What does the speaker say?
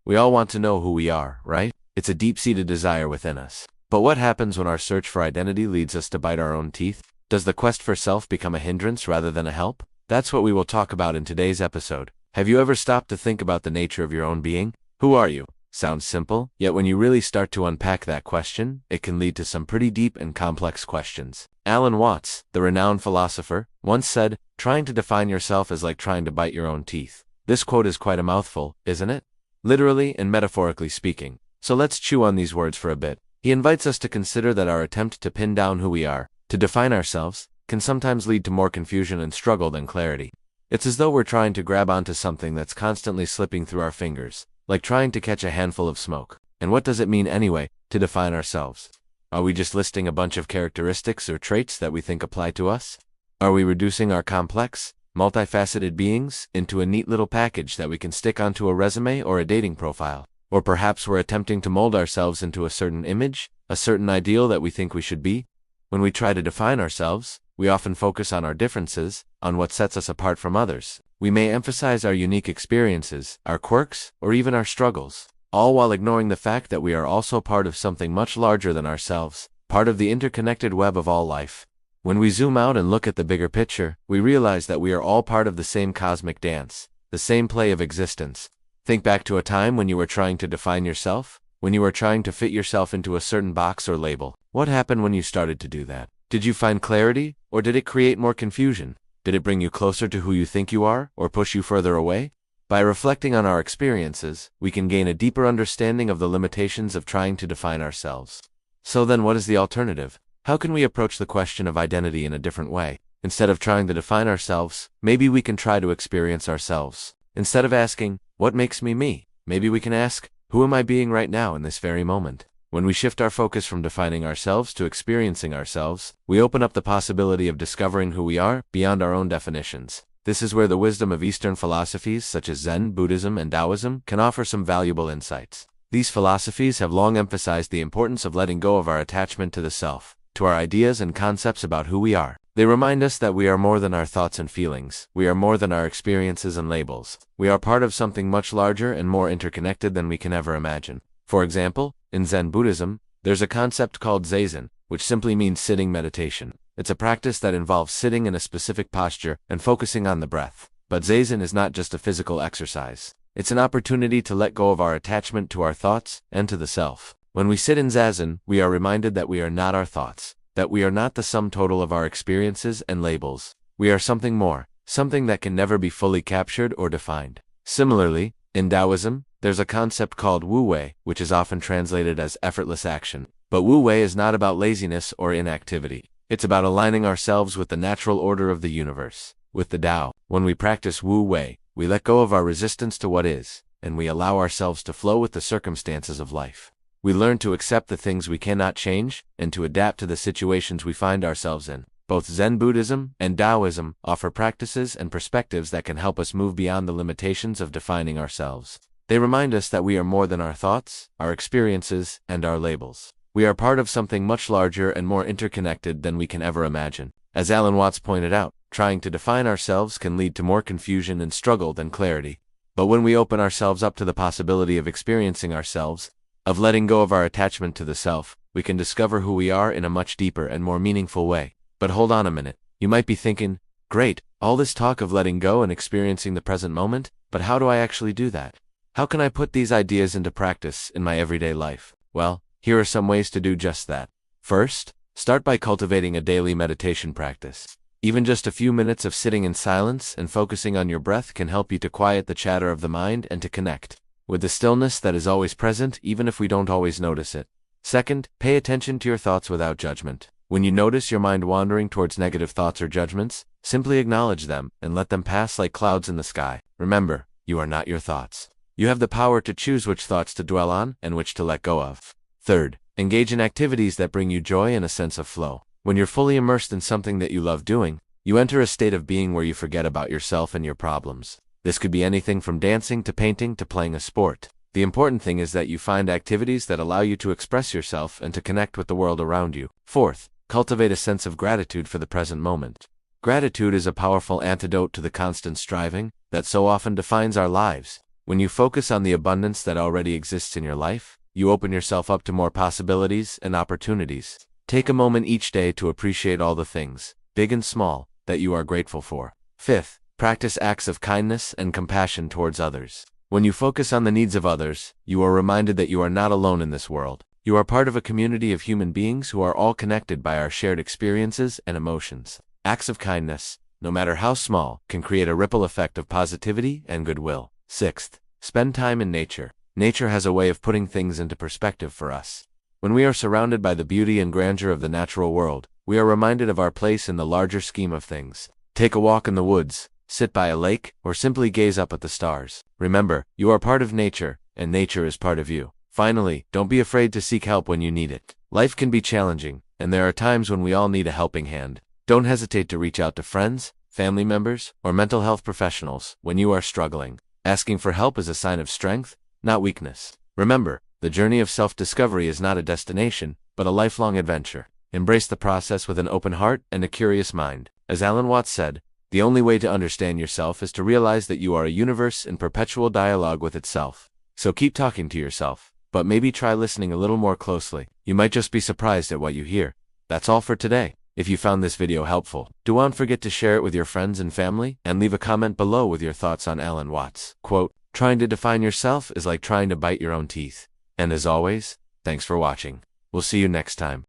We all want to know who we are, right? It's a deep-seated desire within us. But what happens when our search for identity leads us to bite our own teeth? Does the quest for self become a hindrance rather than a help? That's what we will talk about in today's episode. Have you ever stopped to think about the nature of your own being? Who are you? Sounds simple, yet when you really start to unpack that question, it can lead to some pretty deep and complex questions. Alan Watts, the renowned philosopher, once said, "Trying to define yourself is like trying to bite your own teeth." This quote is quite a mouthful, isn't it? Literally and metaphorically speaking. So let's chew on these words for a bit. He invites us to consider that our attempt to pin down who we are, to define ourselves, can sometimes lead to more confusion and struggle than clarity. It's as though we're trying to grab onto something that's constantly slipping through our fingers, like trying to catch a handful of smoke. And what does it mean anyway, to define ourselves? Are we just listing a bunch of characteristics or traits that we think apply to us? Are we reducing our complex, multifaceted beings into a neat little package that we can stick onto a resume or a dating profile? Or perhaps we're attempting to mold ourselves into a certain image, a certain ideal that we think we should be? When we try to define ourselves, we often focus on our differences, on what sets us apart from others. We may emphasize our unique experiences, our quirks, or even our struggles, all while ignoring the fact that we are also part of something much larger than ourselves, part of the interconnected web of all life. When we zoom out and look at the bigger picture, we realize that we are all part of the same cosmic dance, the same play of existence. Think back to a time when you were trying to define yourself, when you were trying to fit yourself into a certain box or label. What happened when you started to do that? Did you find clarity, or did it create more confusion? Did it bring you closer to who you think you are, or push you further away? By reflecting on our experiences, we can gain a deeper understanding of the limitations of trying to define ourselves. So then what is the alternative? How can we approach the question of identity in a different way? Instead of trying to define ourselves, maybe we can try to experience ourselves. Instead of asking, "What makes me me?" maybe we can ask, "Who am I being right now in this very moment?" When we shift our focus from defining ourselves to experiencing ourselves, we open up the possibility of discovering who we are beyond our own definitions. This is where the wisdom of Eastern philosophies such as Zen, Buddhism, and Taoism can offer some valuable insights. These philosophies have long emphasized the importance of letting go of our attachment to the self, to our ideas and concepts about who we are. They remind us that we are more than our thoughts and feelings. We are more than our experiences and labels. We are part of something much larger and more interconnected than we can ever imagine. For example, in Zen Buddhism, there's a concept called zazen, which simply means sitting meditation. It's a practice that involves sitting in a specific posture and focusing on the breath. But zazen is not just a physical exercise. It's an opportunity to let go of our attachment to our thoughts and to the self. When we sit in zazen, we are reminded that we are not our thoughts, that we are not the sum total of our experiences and labels. We are something more, something that can never be fully captured or defined. Similarly, in Taoism, there's a concept called Wu Wei, which is often translated as effortless action. But Wu Wei is not about laziness or inactivity. It's about aligning ourselves with the natural order of the universe, with the Tao. When we practice Wu Wei, we let go of our resistance to what is, and we allow ourselves to flow with the circumstances of life. We learn to accept the things we cannot change, and to adapt to the situations we find ourselves in. Both Zen Buddhism and Taoism offer practices and perspectives that can help us move beyond the limitations of defining ourselves. They remind us that we are more than our thoughts, our experiences, and our labels. We are part of something much larger and more interconnected than we can ever imagine. As Alan Watts pointed out, trying to define ourselves can lead to more confusion and struggle than clarity. But when we open ourselves up to the possibility of experiencing ourselves, of letting go of our attachment to the self, we can discover who we are in a much deeper and more meaningful way. But hold on a minute. You might be thinking, great, all this talk of letting go and experiencing the present moment, but how do I actually do that? How can I put these ideas into practice in my everyday life? Well, here are some ways to do just that. First, start by cultivating a daily meditation practice. Even just a few minutes of sitting in silence and focusing on your breath can help you to quiet the chatter of the mind and to connect with the stillness that is always present, even if we don't always notice it. Second, pay attention to your thoughts without judgment. When you notice your mind wandering towards negative thoughts or judgments, simply acknowledge them and let them pass like clouds in the sky. Remember, you are not your thoughts. You have the power to choose which thoughts to dwell on and which to let go of. Third, engage in activities that bring you joy and a sense of flow. When you're fully immersed in something that you love doing, you enter a state of being where you forget about yourself and your problems. This could be anything from dancing to painting to playing a sport. The important thing is that you find activities that allow you to express yourself and to connect with the world around you. Fourth, cultivate a sense of gratitude for the present moment. Gratitude is a powerful antidote to the constant striving that so often defines our lives. When you focus on the abundance that already exists in your life, you open yourself up to more possibilities and opportunities. Take a moment each day to appreciate all the things, big and small, that you are grateful for. Fifth, practice acts of kindness and compassion towards others. When you focus on the needs of others, you are reminded that you are not alone in this world. You are part of a community of human beings who are all connected by our shared experiences and emotions. Acts of kindness, no matter how small, can create a ripple effect of positivity and goodwill. Sixth, spend time in nature. Nature has a way of putting things into perspective for us. When we are surrounded by the beauty and grandeur of the natural world, we are reminded of our place in the larger scheme of things. Take a walk in the woods, sit by a lake, or simply gaze up at the stars. Remember, you are part of nature, and nature is part of you. Finally, don't be afraid to seek help when you need it. Life can be challenging, and there are times when we all need a helping hand. Don't hesitate to reach out to friends, family members, or mental health professionals when you are struggling. Asking for help is a sign of strength, not weakness. Remember, the journey of self-discovery is not a destination, but a lifelong adventure. Embrace the process with an open heart and a curious mind. As Alan Watts said, the only way to understand yourself is to realize that you are a universe in perpetual dialogue with itself. So keep talking to yourself, but maybe try listening a little more closely. You might just be surprised at what you hear. That's all for today. If you found this video helpful, don't forget to share it with your friends and family, and leave a comment below with your thoughts on Alan Watts' quote, "Trying to define yourself is like trying to bite your own teeth." And as always, thanks for watching. We'll see you next time.